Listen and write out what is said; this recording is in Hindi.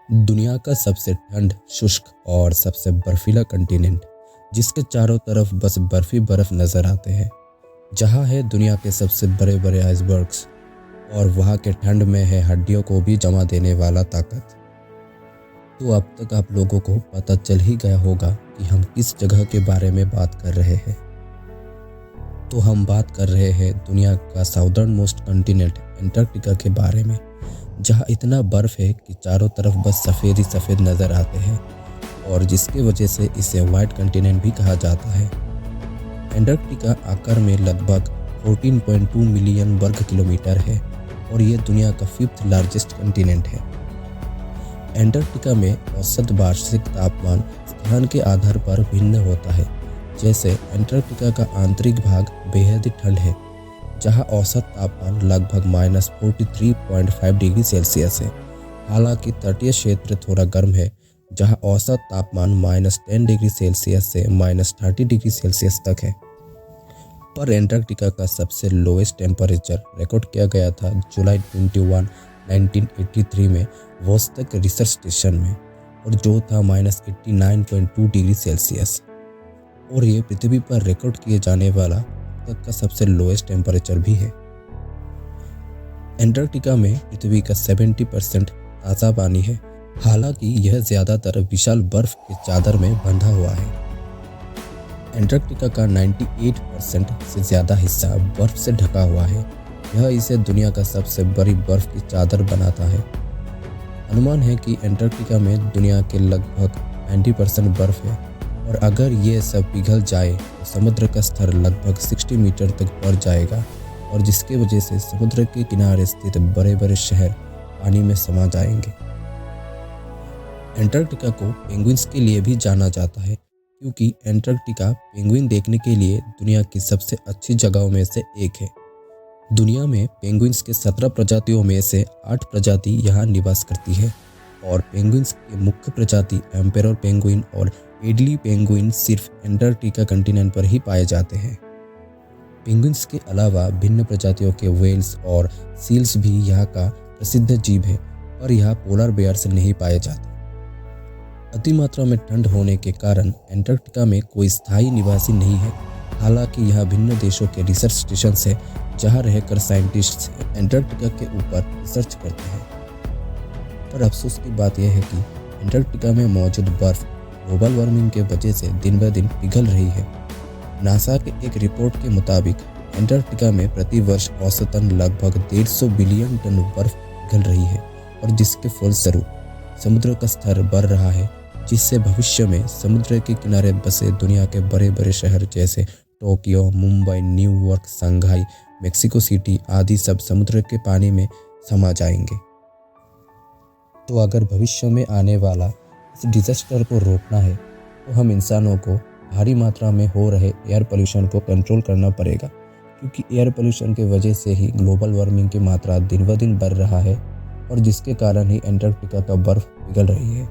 दुनिया का सबसे ठंड, शुष्क और सबसे बर्फीला कंटिनेंट, जिसके चारों तरफ बस बर्फ ही बर्फ नजर आते हैं, जहाँ है दुनिया के सबसे बड़े बड़े आइसबर्ग्स और वहाँ के ठंड में है हड्डियों को भी जमा देने वाला ताकत। तो अब तक आप लोगों को पता चल ही गया होगा कि हम किस जगह के बारे में बात कर रहे हैं। तो हम बात कर रहे हैं दुनिया का साउदर्न मोस्ट कंटिनेंट एंटार्क्टिका के बारे में, जहाँ इतना बर्फ है कि चारों तरफ बस सफ़ेद ही सफ़ेद नज़र आते हैं और जिसकी वजह से इसे वाइट कंटिनेंट भी कहा जाता है। एंटार्क्टिका आकार में लगभग 14.2 मिलियन वर्ग किलोमीटर है और ये दुनिया का 5th लार्जेस्ट कंटिनेंट है। एंटार्क्टिका में औसत वार्षिक तापमान स्थान के आधार पर भिन्न होता है। जैसे एंटार्क्टिका का आंतरिक भाग बेहद ही ठंड है, जहां औसत तापमान लगभग -43.5 डिग्री सेल्सियस है। हालांकि तटीय क्षेत्र थोड़ा गर्म है, जहां औसत तापमान -10 डिग्री सेल्सियस से -30 डिग्री सेल्सियस तक है। पर एंटार्क्टिका का सबसे लोएस्ट टेम्परेचर रिकॉर्ड किया गया था जुलाई 21, 1983 में वोस्टक रिसर्च स्टेशन में, और जो था -89.2 डिग्री सेल्सियस। और ये पृथ्वी पर रिकॉर्ड किए जाने वाला तक का सबसे लोएस्ट टेम्परेचर भी है। एंटार्क्टिका में पृथ्वी का 70% ताज़ा पानी है, हालांकि यह ज़्यादातर विशाल बर्फ के चादर में बंधा हुआ है। एंटार्क्टिका का 98% से ज़्यादा हिस्सा बर्फ से ढका हुआ है। यह इसे दुनिया का सबसे बड़ी बर्फ की चादर बनाता है। अनुमान है कि एंटार्क्टिका में दुनिया के लगभग 90% बर्फ है, और अगर ये सब पिघल जाए तो समुद्र का स्तर लगभग 60 मीटर तक बढ़ जाएगा, और जिसकी वजह से समुद्र के किनारे स्थित बड़े बड़े शहर पानी में समा जाएंगे। एंटार्क्टिका को पेंगुइन्स के लिए भी जाना जाता है, क्योंकि एंटार्क्टिका पेंगुइन देखने के लिए दुनिया की सबसे अच्छी जगहों में से एक है। दुनिया में पेंगुइन्स के 17 प्रजातियों में से 8 प्रजाति यहाँ निवास करती है, और पेंगुइन्स के मुख्य प्रजाति एम्पेरर पेंगुइन और एडली पेंगुइन सिर्फ एंटार्क्टिका कंटिनेंट पर ही पाए जाते हैं। पेंगुइन्स के अलावा भिन्न प्रजातियों के व्हेल्स और सील्स भी यहाँ का प्रसिद्ध जीव है, और यहाँ पोलर बेयर्स नहीं पाए जाते। अतिमात्रा में ठंड होने के कारण एंटार्क्टिका में कोई स्थायी निवासी नहीं है। हालांकि यहाँ भिन्न देशों के रिसर्च स्टेशन है, जहाँ रहकर साइंटिस्ट एंटार्क्टिका के ऊपर रिसर्च करते हैं। पर अफसोस की बात यह है कि एंटार्क्टिका में मौजूद बर्फ ग्लोबल वार्मिंग के वजह से दिन ब दिन पिघल रही है। नासा के एक रिपोर्ट के मुताबिक एंटार्क्टिका में प्रति वर्ष औसतन लगभग 150 बिलियन टन बर्फ पिघल रही है, और जिसके फलस्वरूप समुद्र का स्तर बढ़ रहा है, जिससे भविष्य में समुद्र के किनारे बसे दुनिया के बड़े बड़े शहर जैसे Tokyo, Mumbai, New York, Shanghai, Mexico city आदि सब समुद्र के पानी में समा जाएंगे। तो अगर भविष्य में आने वाला इस डिजास्टर को रोकना है, तो हम इंसानों को भारी मात्रा में हो रहे एयर पोल्यूशन को कंट्रोल करना पड़ेगा, क्योंकि एयर पोल्यूशन की वजह से ही ग्लोबल वार्मिंग की मात्रा दिन ब दिन बढ़ रहा है, और जिसके कारण ही एंटार्क्टिका का बर्फ पिघल रही है।